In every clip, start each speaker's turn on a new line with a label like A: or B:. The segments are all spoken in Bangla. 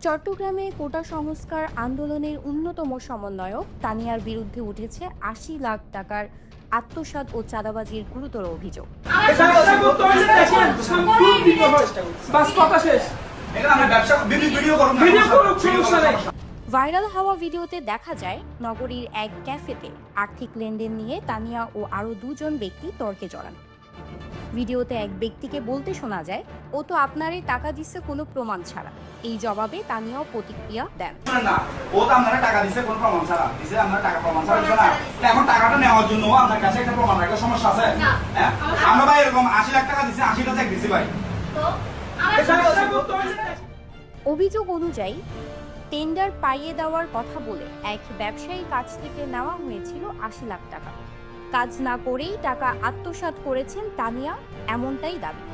A: চট্টগ্রামে কোটা সংস্কার আন্দোলনের অন্যতম সমন্বয়ক তানিয়ার বিরুদ্ধে উঠেছে ৮০ লাখ টাকার আত্মসাৎ ও চাঁদাবাজির গুরুতর অভিযোগ। ভাইরাল হওয়া ভিডিওতে দেখা যায় নগরীর এক ক্যাফেতে আর্থিক লেনদেন নিয়ে তানিয়া ও আরও দুজন ব্যক্তি তর্কে জড়ান। ভিডিওতে এক ব্যক্তিকে বলতে শোনা যায়, ও তো আপনারই টাকা দিচ্ছে কোনো প্রমাণ ছাড়া। এই জবাবে তানিয়াও প্রতিক্রিয়া দেন।
B: ও তো আপনারা টাকা দিচ্ছে কোনো প্রমাণ ছাড়া দিছে, আমরা টাকা প্রমাণ ছাড়া দিছে না। এখন টাকাটা নেওয়ার জন্য আপনার কাছে একটা প্রমাণ রাখার সমস্যা আছে? হ্যাঁ, আমরা ভাই এরকম ৮০ লাখ টাকা দিছি, ৮০টা চেক দিছি ভাই।
A: অভিযোগ অনুযায়ী টেন্ডার পাইয়ে দেওয়ার কথা বলে এক ব্যবসায়ীর কাছ থেকে নেওয়া হয়েছিল ৮০ লাখ টাকা। কাজ না করেই টাকা আত্মসাৎ করেছেন তানিয়া, এমনটাই দাবি।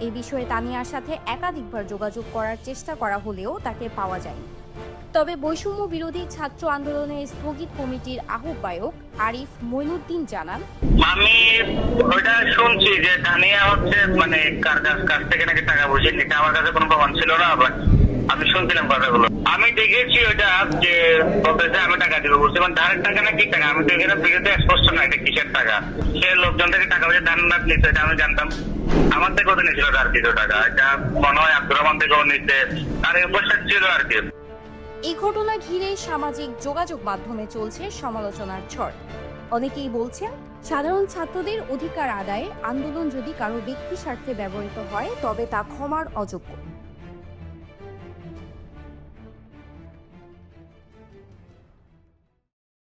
A: এই বিষয়ে তানিয়ার সাথে একাধিকবার যোগাযোগ করার চেষ্টা করা হলেও তাকে পাওয়া যায়নি। তবে বৈষম্য বিরোধী ছাত্র আন্দোলনের স্থগিত কমিটির আহ্বায়ক আরিফ মইনুদ্দিন জানান,
C: আমি ওইটা শুনছি যে তানিয়া হচ্ছে মানে কাছ থেকে নাকি টাকা পয়সা নিতে, আমার কাছে কোনো প্রমাণ ছিল না। আবার আমি শুনছিলাম কথাগুলো, আমি দেখেছি ওইটা যে বলতেছে আমি টাকা দিব বলছি, মানে ধারের টাকা না কি টাকা, আমি তো এখানে ভিডিওতে স্পষ্ট না এটা কিসের টাকা। সে লোকজন থেকে টাকা পয়সা ধান না নিচ্ছে, এটা আমি জানতাম। আমার থেকেও তো নিয়েছিল আর কিছু টাকা, এটা মনে হয় আব্দুর রহমান থেকেও নিচ্ছে, তার উপস্থিত ছিল আর কি।
A: এই ঘটনা ঘিরে সামাজিক যোগাযোগ মাধ্যমে চলছে সমালোচনার ঝড়। অনেকেই বলছেন, সাধারণ ছাত্রদের অধিকার আদায়ে আন্দোলন যদি কারো ব্যক্তি স্বার্থে ব্যবহৃত হয় তবে তা ক্ষমার অযোগ্য।